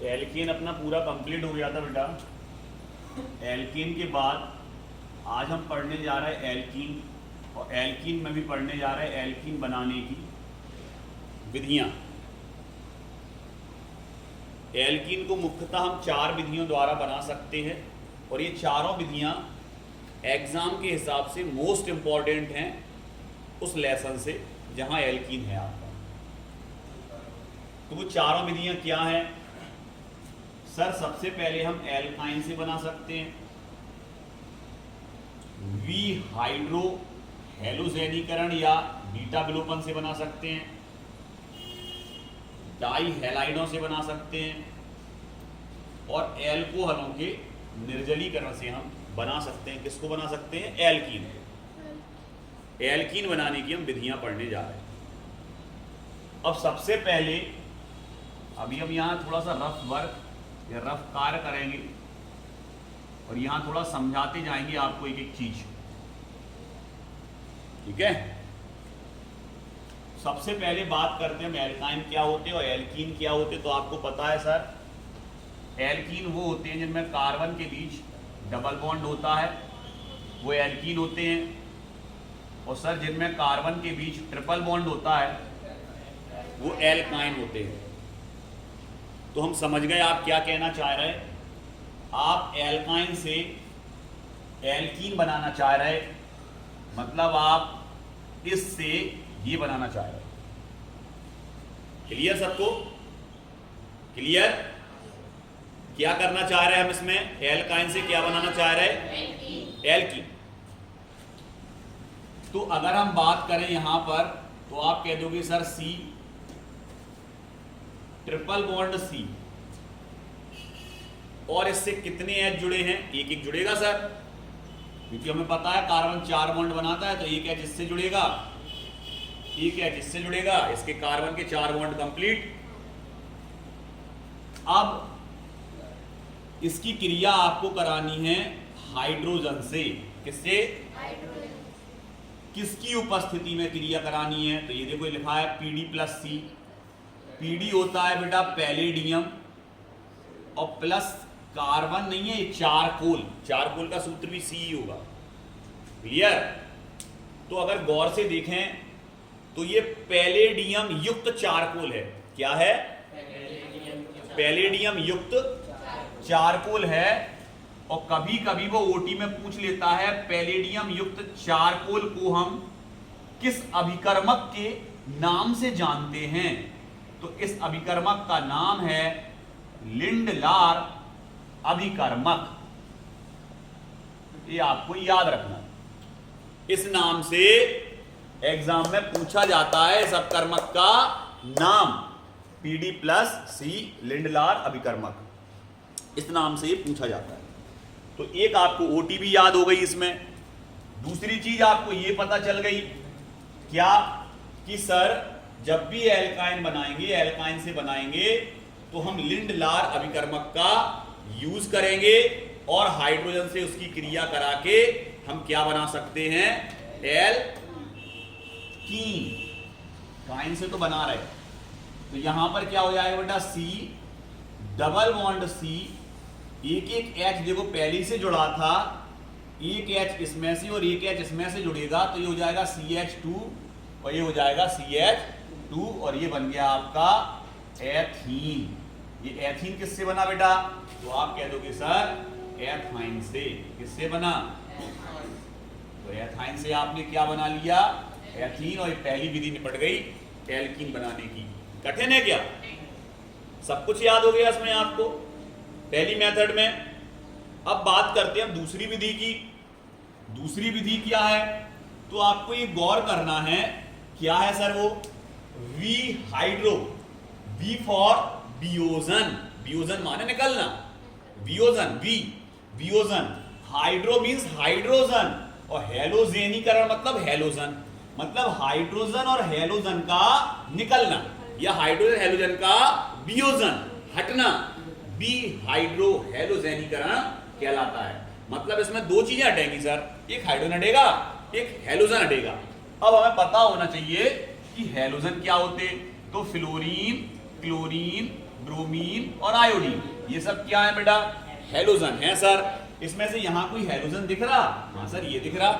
Alkene अपना पूरा complete हो गया था बेटा। एल्केन के बाद आज हम पढ़ने जा रहे हैं एल्कीन, और एल्कीन में भी पढ़ने जा रहे हैं एल्कीन बनाने की विधियां। एल्कीन को मुख्यतः हम 4 विधियों द्वारा बना सकते हैं, और ये चारों विधियां एग्जाम के हिसाब से मोस्ट इम्पॉर्टेंट हैं उस लेसन से जहां एल्कीन है आपका। तो वो चारों विधियां क्या हैं सर? सबसे पहले हम एल्काइन से बना सकते हैं, वी हाइड्रो हेलोजेनीकरण या बीटा विलोपन से बना सकते हैं, डाई हैलाइडों से बना सकते हैं, और एल्कोहलों के निर्जलीकरण से हम बना सकते हैं। किसको बना सकते हैं? एल्कीन। एल्कीन बनाने की हम विधियां पढ़ने जा रहे हैं। अब सबसे पहले अभी हम यहां थोड़ा सा रफ वर्क या रफ कार्य करेंगे, और यहां थोड़ा समझाते जाएंगे आपको एक एक चीज, ठीक है? सबसे पहले बात करते हैं हम एल्काइन क्या होते हैं और एल्कीन क्या होते हैं। तो आपको पता है सर, एल्कीन वो होते हैं जिनमें कार्बन के बीच डबल बॉन्ड होता है, वो एल्कीन होते हैं। और सर जिनमें कार्बन के बीच ट्रिपल बॉन्ड होता है वो एल्काइन होते हैं। तो हम समझ गए आप क्या कहना चाह रहे हैं। आप एल्काइन से एल्कीन बनाना चाह रहे, मतलब आप इससे ये बनाना चाह रहे। क्लियर सबको? क्लियर? क्या करना चाह रहे हैं हम इसमें? एल्काइन से क्या बनाना चाह रहे हैं? एल्कीन। तो अगर हम बात करें यहां पर, तो आप कह दोगे sir C triple bond C, और इससे कितने एच जुड़े हैं? एक एक जुड़ेगा सर, क्योंकि हमें पता है कार्बन 4 बॉन्ड बनाता है, तो एक एच इससे जुड़ेगा, एक एच इससे जुड़ेगा, इसके कार्बन के 4 बॉन्ड कंप्लीट। अब इसकी क्रिया आपको करानी है हाइड्रोजन से। किससे? किसकी उपस्थिति में क्रिया करानी है? तो ये देखो लिखा है पीडी प्लस सी। पीडी होता है बेटा पैलेडियम, और प्लस कार्बन नहीं है, ये चारकोल। चारकोल का सूत्र भी सी ही होगा। क्लियर? तो अगर गौर से देखें तो ये पैलेडियम युक्त चारकोल है। क्या है? पैलेडियम युक्त चारकोल है। और कभी कभी वो ओटी में पूछ लेता है पैलेडियम युक्त चारकोल को हम किस अभिकर्मक के नाम से जानते हैं? तो इस अभिकर्मक का नाम है लिंडलार अभिकर्मक। ये आपको याद रखना, इस नाम से एग्जाम में पूछा जाता है इस अभिकर्मक का नाम, पीडी प्लस सी लिंडलार अभिकर्मक, इस नाम से ये पूछा जाता है। तो एक आपको ओटी भी याद हो गई इसमें। दूसरी चीज आपको ये पता चल गई क्या कि सर जब भी एल्काइन बनाएंगे, एल्काइन से बनाएंगे, तो हम लिंडलार अभिकर्मक का यूज करेंगे, और हाइड्रोजन से उसकी क्रिया करा के हम क्या बना सकते हैं? एल्कीन। काइन से तो बना रहे, तो यहां पर क्या हो जाएगा बेटा? सी डबल बॉन्ड सी, एक एक एच देखो पहले से जुड़ा था, एक एच इसमें से और एक एच इसमें से जुड़ेगा, तो ये हो जाएगा CH2 और ये हो जाएगा CH2, और ये बन गया आपका एथीन। ये एथीन किससे बना बेटा? तो आप कह दोगे सर एथाइन से। किससे बना? तो एथाइन से आपने क्या बना लिया? एथीन। और ये पहली विधि निपट गई एल्कीन बनाने की। कठिन है क्या? सब कुछ याद हो गया इसमें आपको पहली मेथड में। अब बात करते हैं हम दूसरी विधि की। दूसरी विधि क्या है? तो आपको ये गौर करना है, क्या है सर वो? वी हाइड्रो, वी फॉर वियोजन, वियोजन माने निकलना, वियोजन, वी वियोजन, हाइड्रो मींस हाइड्रोजन, और हेलोजेनीकरण मतलब हेलोजन, मतलब हाइड्रोजन और हेलोजन का निकलना, या हाइड्रोजन हेलोजन का वियोजन, हटना, बी हाइड्रो हेलोजेनीकरण कहलाता है। मतलब इसमें 2 चीजें हटेंगी सर, एक हाइड्रोजन हटेगा, एक हेलोजन हटेगा। अब हमें पता होना चाहिए कि हेलोजन क्या होते, तो फ्लोरीन, क्लोरीन, ब्रोमीन और आयोडीन, ये सब क्या है बेटा? हैलोजन है सर। इसमें से यहां कोई हैलोजन दिख रहा? हाँ सर ये दिख रहा।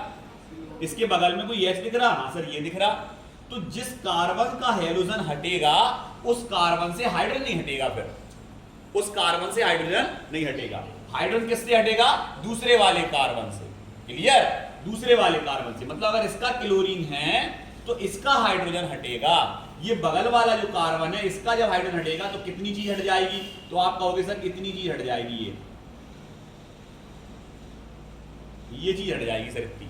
इसके बगल में कोई H दिख रहा? हाँ सर ये दिख रहा। तो जिस कार्बन का हैलोजन हटेगा उस कार्बन से हाइड्रोजन नहीं हटेगा, फिर उस कार्बन से हाइड्रोजन नहीं हटेगा। हाइड्रोजन किससे हटेगा? दूसरे वाले कार्बन से। क्लियर? दूसरे वाले कार्बन से, मतलब अगर इसका क्लोरीन है तो इसका हाइड्रोजन हटेगा। ये बगल वाला जो कार्बन है इसका जब हाइड्रोजन हटेगा तो कितनी चीज हट जाएगी? तो आप कहोगे सर कितनी चीज हट जाएगी? ये चीज हट जाएगी सर इतनी।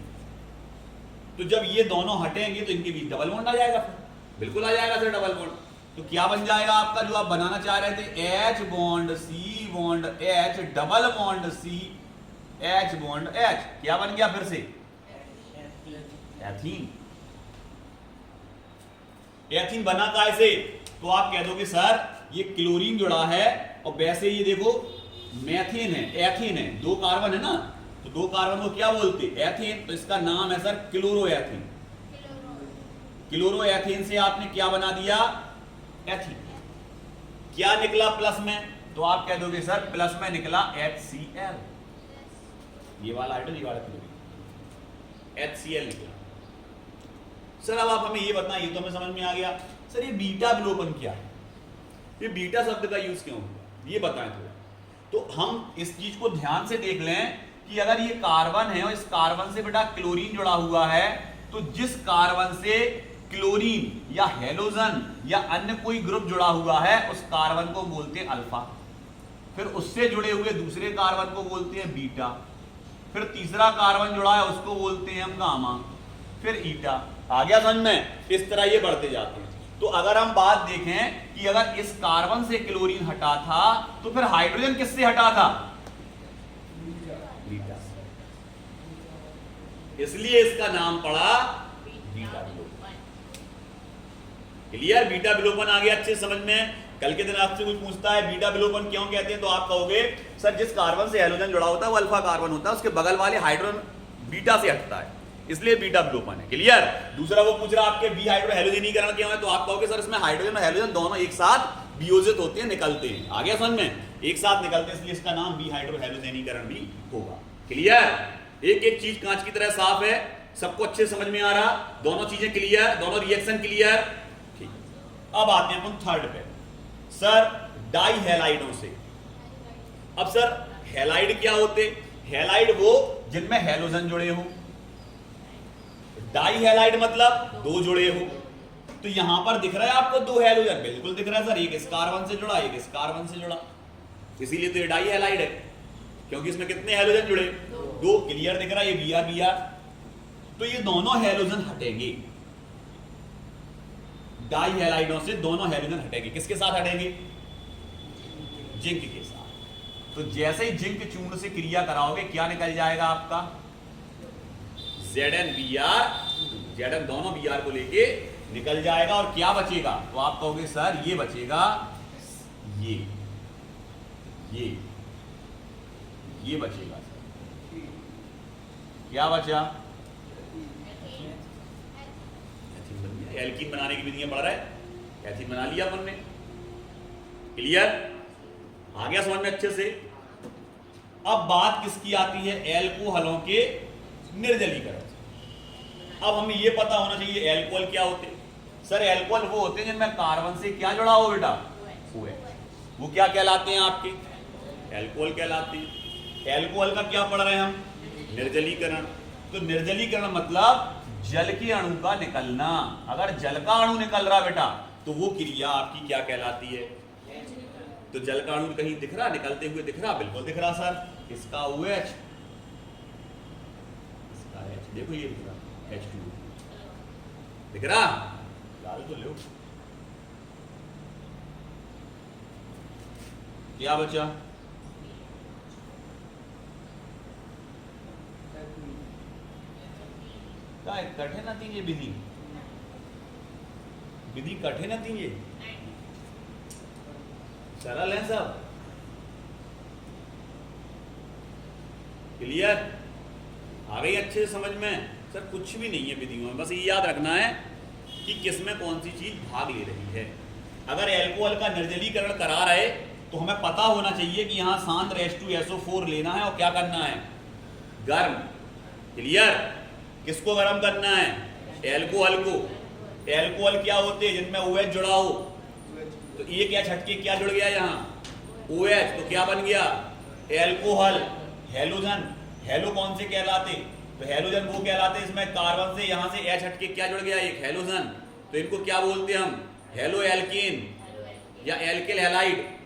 तो जब ये दोनों हटेंगे तो इनके बीच डबल बॉन्ड आ जाएगा, फिर बिल्कुल आ जाएगा सर डबल बॉन्ड। तो क्या बन जाएगा आपका जो आप बनाना चाह रहे थे? H bond C bond H double bond C H bond H, क्या बन गया फिर से? एथीन। एथीन बना कैसे? तो आप कह दोगे सर ये क्लोरीन जुड़ा है और वैसे ये देखो मेथेन है, एथेन है, दो कार्बन है ना, तो दो कार्बन को क्या बोलते? एथेन। तो इसका नाम है सर क्लोरोएथेन। क्लोरोएथेन से आपने क्या बना दिया? एथीन। क्या निकला प्लस में? तो आप कह दोगे सर प्लस में निकला HCl, ये वाला हाइड्रोजन ये वाला क्लोरीन, HCl निकला। सर अब आप हमें ये बताएं, ये तो हमें समझ में आ गया, सर ये बीटा विलोपन क्या है? ये बीटा शब्द का यूज क्यों हुआ, ये बताएं थोड़ा। तो हम इस चीज को ध्यान से देख लें कि अगर ये कार्बन है और इस कार्बन से बेटा क्लोरीन जुड़ा हुआ है, तो जिस कार्बन से क्लोरीन या हेलोजन या अन्य कोई ग्रुप जुड़ा हुआ है उस कार्बन को बोलते हैं अल्फा, फिर उससे जुड़े हुए दूसरे कार्बन को बोलते हैं बीटा, फिर तीसरा कार्बन जुड़ा है उसको बोलते हैं हम गामा, फिर ईटा। आ गया समझ में? इस तरह ये बढ़ते जाते हैं। तो अगर हम बात देखें कि अगर इस कार्बन से क्लोरीन हटा था तो फिर हाइड्रोजन किससे हटा था? बीटा। इसलिए इसका नाम पड़ा बीटा विलोपन। क्लियर? बीटा विलोपन आ गया अच्छे समझ में। कल के दिन आपसे कोई पूछता है बीटा विलोपन क्यों कहते हैं, तो आप कहोगे सर जिस कार्बन से हैलोजन जुड़ा होता है वो अल्फा कार्बन होता है, उसके बगल वाले हाइड्रोजन बीटा से हटता है, इसलिए बीटा विलोपन है। क्लियर? दूसरा वो पूछ रहा आपके बी हाइड्रो हैलोजनीकरण क्यों है, तो आप कहोगे सर इसमें हाइड्रोजन और हैलोजन दोनों एक साथ वियोजित होते हैं, निकलते हैं। आ गया समझ में? एक साथ निकलते हैं, इसलिए इसका नाम बी हाइड्रो हैलोजनीकरण भी होगा। क्लियर? एक एक चीज कांच की तरह साफ है, सबको अच्छे समझ में आ रहा, दोनों चीजें क्लियर, दोनों रिएक्शन क्लियर। ठीक, अब आते हैं अपन थर्ड पे, सर डाई हैलाइडों से। अब सर हैलाइड क्या होते? हैलाइड वो जिनमें हैलोजन जुड़े हो, डाई हैलाइड मतलब दो जुड़े हो। तो यहां पर दिख रहा है आपको दो हैलोजन, बिल्कुल दिख रहा है सर, एक इस कार्बन से जुड़ा एक इस कार्बन से जुड़ा, इसीलिए तो ये डाई हैलाइड है, क्योंकि इसमें कितने हैलोजन जुड़े? दो। क्लियर दिख रहा है? ये Br Br। तो ये दोनों हैलोजन हटेंगे, डाई हैलाइडों से दोनों हैलोजन हटेंगे। किसके साथ हटेंगे? जिंक के साथ। तो जैसे ही जिंक चूर्ण से क्रिया कराओगे क्या निकल जाएगा आपका? ZnBr, Zn दोनों Br को लेके निकल जाएगा, और क्या बचेगा? तो आप कहोगे सर ये बचेगा, ये बचेगा सर। क्या बचा? एल्कीन बनाने की विधियां पढ़ रहा है, एथीन बना लिया अपन ने। क्लियर? आ गया समझ में अच्छे से? अब बात किसकी आती है? एल्कोहलों के निर्जलीकरण। अब हमें यह पता होना चाहिए एल्कोहल क्या होते हैं। सर एल्कोहल वो होते हैं जिनमें कार्बन से क्या जुड़ा हो बेटा? OH। वो क्या कहलाते हैं आपके? एल्कोहल कहलाते हैं। एल्कोहल का क्या पढ़ रहे हैं हम? निर्जलीकरण। तो निर्जलीकरण मतलब जल के अणु का निकलना। अगर जल का अणु निकल रहा बेटा तो वो क्रिया आपकी क्या कहलाती है? तो जल का अणु कहीं दिख रहा निकलते हुए? दिख रहा, बिल्कुल दिख रहा सर। इसका OH, इसका H, देखो ये दिख रहा H2, दिख रहा? डाल तो लो। क्या बचा? कठिन थी ये विधि, विधि कठिन थी ये, सरल है सब। क्लियर? आ गई अच्छे से समझ में? सर कुछ भी नहीं है विधियों में, बस ये याद रखना है कि किसमें कौन सी चीज भाग ले रही है। अगर एल्कोहल का निर्जलीकरण करा रहे तो हमें पता होना चाहिए कि यहां सांद्र H2SO4 लेना है और क्या करना है, गर्म। क्लियर? किसको गर्म करना है? एल्कोहल को। एल्कोहल क्या होते हैं? जिनमें OH जुड़ा हो। तो एक एच हटके क्या जुड़ गया यहाँ? OH। तो क्या बन गया? एल्कोहल। हेलोजन, हेलो कौन से कहलाते? तो हेलोजन वो कहलाते इसमें कार्बन से यहां से एच हटके क्या जुड़ गया? एक हेलोजन। तो इनको क्या बोलते हम? हेलो एल्केन या एल्किल हैलाइड।